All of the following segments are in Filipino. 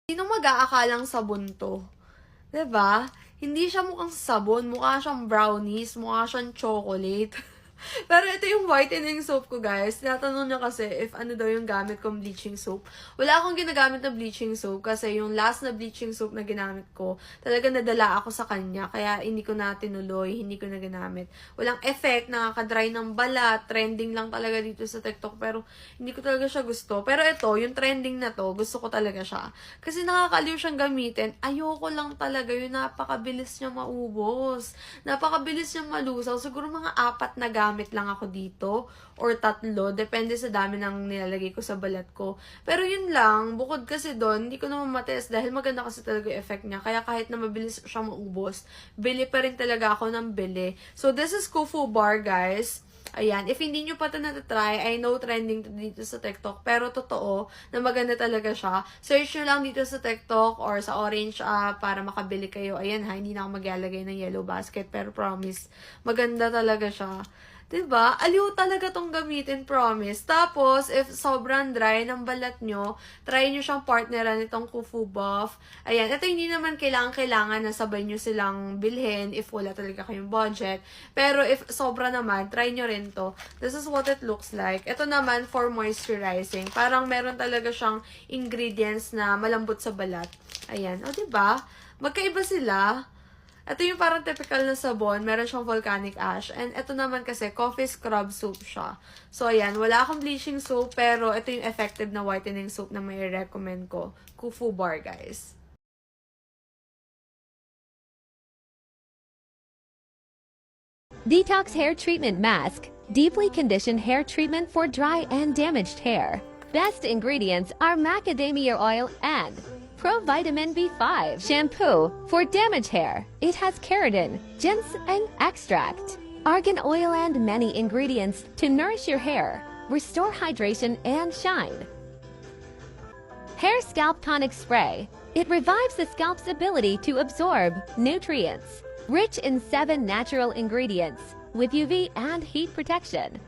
Sinong mag-aakalang sabon 'to? 'Di ba? Hindi siya mukhang sabon, mukha siyang brownies, mukha siyang chocolate. Pero ito yung whitening soap ko, guys. Tinatanong niya kasi if ano daw yung gamit kong bleaching soap. Wala akong ginagamit na bleaching soap kasi yung last na bleaching soap na ginamit ko, talaga nadala ako sa kanya. Kaya hindi ko na tinuloy, hindi ko na ginamit. Walang effect, nakaka-dry ng balat, trending lang talaga dito sa TikTok. Pero hindi ko talaga siya gusto. Pero ito, yung trending na to, gusto ko talaga siya. Kasi nakakaliw siyang gamitin. Ayoko lang talaga yung napakabilis niya maubos. Napakabilis niya malusaw. Siguro mga 4 na gamit lang ako dito or 3, depende sa dami ng nilalagay ko sa balat ko. Pero yun lang, bukod kasi doon, hindi ko naman matest dahil maganda kasi talaga yung effect niya. Kaya kahit na mabilis siya maubos, bili pa rin talaga ako ng bili. So this is Kufu Bar, guys. Ayan, if hindi nyo pa ito natatry, I know trending to dito sa TikTok, pero totoo na maganda talaga siya. Search nyo lang dito sa TikTok or sa Orange app para makabili kayo. Ayan ha, hindi na ako maglalagay ng yellow basket, pero promise, maganda talaga siya. 'Di ba? Aliw talaga tong gamitin, promise. Tapos, if sobrang dry ng balat nyo, try nyo siyang partneran itong Kufu Buff. Ayan, ito hindi naman kailangan na sabay nyo silang bilhin if wala talaga kayong budget. Pero if sobra naman, try nyo rin to. This is what it looks like. Ito naman for moisturizing. Parang meron talaga siyang ingredients na malambot sa balat. Ayan. O, 'di ba? Magkaiba sila. Ito yung parang typical na sabon. Meron siyang volcanic ash. And ito naman kasi, coffee scrub soap siya. So, ayan. Wala akong bleaching soap, pero ito yung effective na whitening soap na may recommend ko. Kufu Bar, guys. Detox Hair Treatment Mask. Deeply conditioned hair treatment for dry and damaged hair. Best ingredients are macadamia oil and Provitamin B5 shampoo for damaged hair. It has keratin, ginseng extract, argan oil and many ingredients to nourish your hair, restore hydration and shine. Hair Scalp Tonic Spray. It revives the scalp's ability to absorb nutrients. Rich in 7 natural ingredients with UV and heat protection.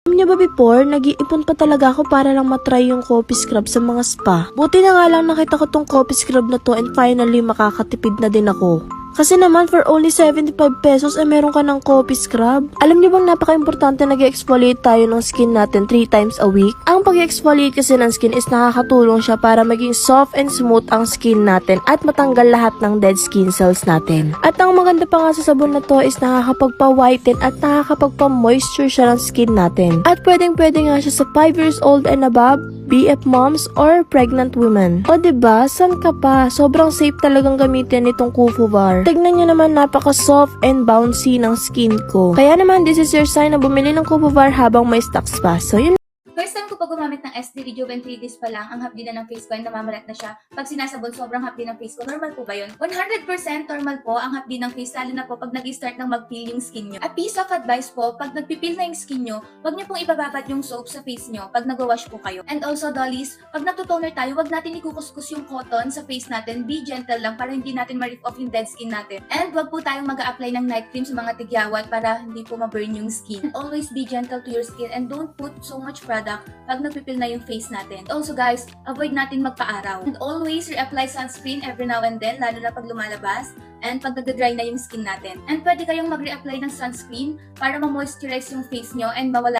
Alam niyo ba before, nag-iipon pa talaga ako para lang matry yung coffee scrub sa mga spa. Buti na nga lang nakita ko tong coffee scrub na to and finally makakatipid na din ako. Kasi naman for only 75 pesos ay meron ka ng coffee scrub. Alam niyo bang napaka-importante nag-exfoliate tayo ng skin natin 3 times a week? Ang pag-exfoliate kasi ng skin is nakakatulong siya para maging soft and smooth ang skin natin at matanggal lahat ng dead skin cells natin. At ang maganda pa nga sa sabon na to is nakakapagpa-whiten at nakakapagpa-moisture siya ng skin natin. At pwedeng-pwede nga siya sa 5 years old and above, BF moms, or pregnant women. O diba, san ka pa? Sobrang safe talagang gamitin itong Kufu Bar. Tignan nyo naman, napaka-soft and bouncy ng skin ko. Kaya naman, this is your sign na bumili ng Kufu Bar habang may stocks pa. So yun. First time ko pa gumamit ng SD Rejuven 3 days pa lang, ang hapdi na ng face ko ay namamalat na siya. Pag sinasabon, sobrang hapdi ng face ko. Normal po ba yun? 100% normal po ang hapdi ng face, lalo na po pag nag-start ng mag-peel yung skin nyo. A piece of advice po, pag nag-peel na yung skin nyo, huwag nyo pong ibababad yung soap sa face nyo pag nag-wash po kayo. And also, dollies, pag nagtutoner tayo, huwag natin ikukuskus yung cotton sa face natin. Be gentle lang para hindi natin ma-rip off yung dead skin natin. And huwag po tayong mag-a-apply ng night cream sa mga tigyawat para hindi po ma-burn yung skin. And always be gentle to your skin and don't put so much product pag nagpipil na yung face natin. Also guys, avoid natin magpa-araw. And always reapply sunscreen every now and then, lalo na pag lumalabas and pag nag-dry na yung skin natin. And pwede kayong mag-reapply ng sunscreen para ma-moisturize yung face nyo and mawala